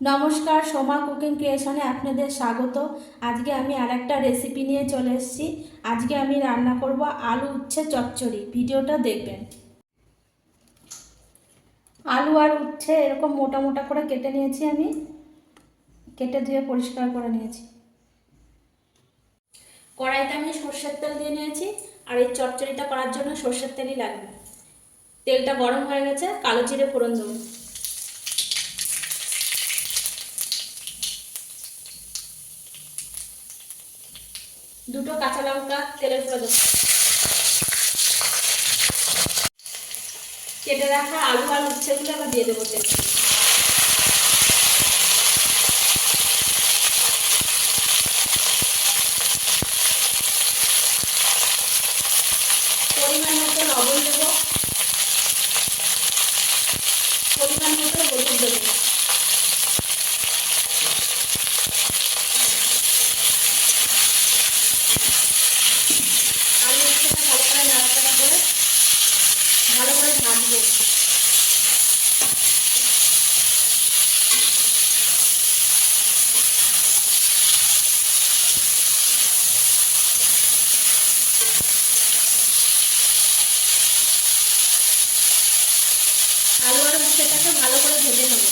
নমস্কার, সোমা কুকিং ক্রিয়েশনে আপনাদের স্বাগত। আজকে আমি আরেকটা রেসিপি নিয়ে চলে এসেছি। আজকে আমি রান্না করব আলু উচ্ছে চচ্চড়ি। ভিডিওটা দেখবেন। আলু আর উচ্ছে এরকম মোটা মোটা করে কেটে নিয়েছি, আমি কেটে ধুয়ে পরিষ্কার করে নিয়েছি। কড়াইতে আমি সর্ষের তেল দিয়ে নিয়েছি, আর এই চচ্চড়িটা করার জন্য সর্ষের তেলই লাগবে। তেলটা গরম হয়ে গেছে, কালো জিরে ফোড়ন দেবো। দুটো কাঁচা লঙ্কা তেলের উপরে দেবো। কেটে রাখা আলু আর উচ্ছেগুলো আবার দিয়ে দেবো তেল। পরিমাণ মতো লবণ দেবো, পরিমাণ মতো হলুদ দেবো। আলু উচ্ছেটা ভালো করে নাড়াচাড়া করে ভালো করে ভাজবো। আলু আর উচ্ছেটাকে ভালো করে ভেজে নেব।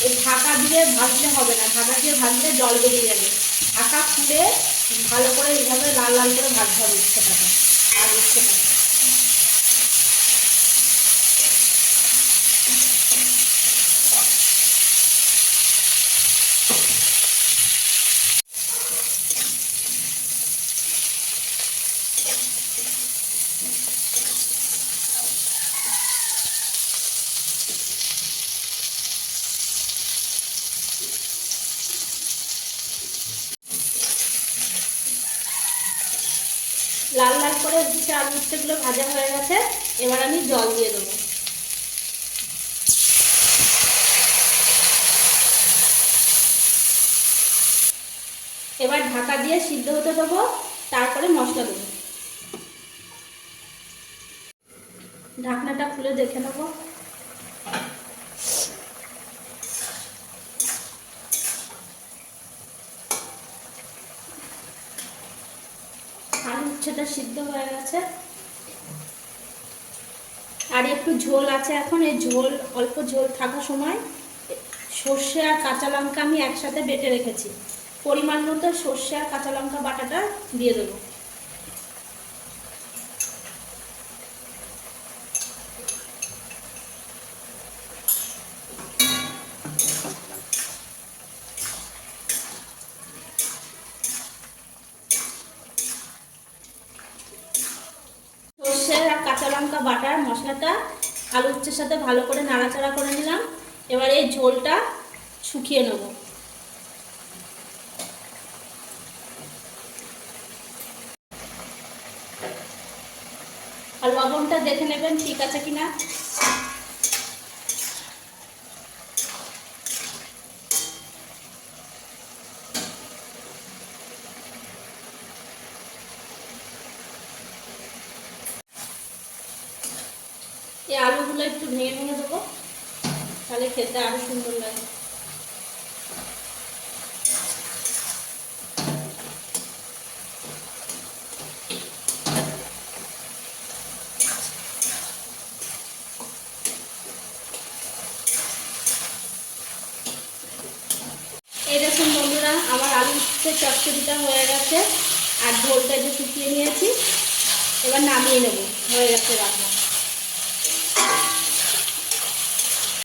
এই ঢাকা দিয়ে ভাজলে হবে না, ঢাকা দিয়ে ভাজলে জল বেরিয়ে যাবে। ঢাকা খুলে ভালো করে এইভাবে লাল লাল করে ভাজতে হবে উচ্ছেটাকে আর উচ্ছেটাকে। লাল লাল করে উচ্ছে আলু উচ্ছেগুলো ভাজা হয়ে গেছে। এবার আমি জল দিয়ে দেবো। এবার ঢাকা দিয়ে সিদ্ধ হতে দেবো, তারপরে মশলা দেবো। ঢাকনাটা খুলে দেখে নেবো। আলু উচ্ছেটা সিদ্ধ হয়ে গেছে, আর একটু ঝোল আছে। এখন এই ঝোল, অল্প ঝোল থাকার সময় সর্ষে আর কাঁচা লঙ্কা আমি একসাথে বেটে রেখেছি। পরিমাণ মতো সর্ষে আর কাঁচা লঙ্কা বাটাটা দিয়ে দেবো। সর্ষে আর কাঁচা লঙ্কা বাটার মশলাটা আলু উচ্ছের সাথে ভালো করে নাড়াচাড়া করে নিলাম। এবার এই ঝোলটা শুকিয়ে নেব। আর লবণটা দেখে নেবেন ঠিক আছে কিনা। এই আলুগুলো একটু ভেঙে ভেঙে দেবো, তাহলে খেতে আরো সুন্দর লাগে। এই দেখুন বন্ধুরা, আমার আলু উচ্ছে চচ্চড়িটা হয়ে গেছে, আর ঝোলটা যে শুকিয়ে নিয়েছি। এবার নামিয়ে নেব, হয়ে গেছে রান্না।